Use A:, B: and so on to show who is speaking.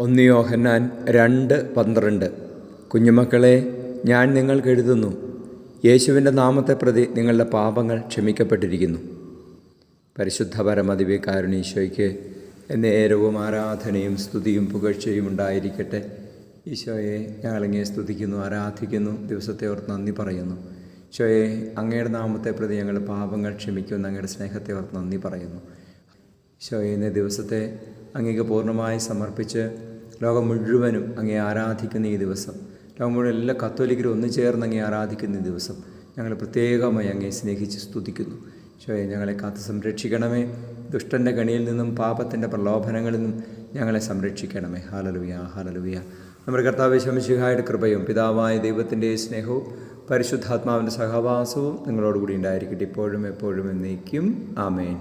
A: 1 യോഹന്നാൻ 2:12. കുഞ്ഞുമക്കളെ, ഞാൻ നിങ്ങൾക്ക് എഴുതുന്നു, യേശുവിൻ്റെ നാമത്തെ പ്രതി നിങ്ങളുടെ പാപങ്ങൾ ക്ഷമിക്കപ്പെട്ടിരിക്കുന്നു. പരിശുദ്ധ പരമദിവ്യകാരുണ്യ എന്നേരവും ആരാധനയും സ്തുതിയും പുകഴ്ചയും ഉണ്ടായിരിക്കട്ടെ. ഈശോയെ, ഞങ്ങളിങ്ങേ സ്തുതിക്കുന്നു, ആരാധിക്കുന്നു, ദിവസത്തെ ഓർത്ത് നന്ദി പറയുന്നു. ഈശോയെ, അങ്ങയുടെ നാമത്തെ പ്രതി ഞങ്ങളുടെ പാപങ്ങൾ ക്ഷമിക്കുമെന്ന് അങ്ങയുടെ സ്നേഹത്തെ ഓർത്ത് നന്ദി പറയുന്നു. ഈശോയെ, ഇന്നേ ദിവസത്തെ അങ്ങേക്ക് പൂർണ്ണമായി സമർപ്പിച്ച് ലോകം മുഴുവനും അങ്ങേ ആരാധിക്കുന്ന ഈ ദിവസം, ലോകം മുഴുവൻ എല്ലാ കത്തോലിക്കരും ഒന്നു ചേർന്ന് അങ്ങേ ആരാധിക്കുന്ന ഈ ദിവസം ഞങ്ങൾ പ്രത്യേകമായി അങ്ങേ സ്നേഹിച്ച് സ്തുതിക്കുന്നു. ഈശോയെ, ഞങ്ങളെ കാത്ത് സംരക്ഷിക്കണമേ. ദുഷ്ടൻ്റെ കണിയിൽ നിന്നും പാപത്തിൻ്റെ പ്രലോഭനങ്ങളിൽ നിന്നും ഞങ്ങളെ സംരക്ഷിക്കണമേ. Hallelujah, hallelujah. നമ്മുടെ കർത്താവ് യേശു മിശിഹായുടെ കൃപയും പിതാവായ ദൈവത്തിൻ്റെ സ്നേഹവും പരിശുദ്ധാത്മാവിൻ്റെ സഹവാസവും നിങ്ങളോടുകൂടി ഉണ്ടായിരിക്കട്ടെ, ഇപ്പോഴും എപ്പോഴും എന്നേക്കും. ആമേൻ.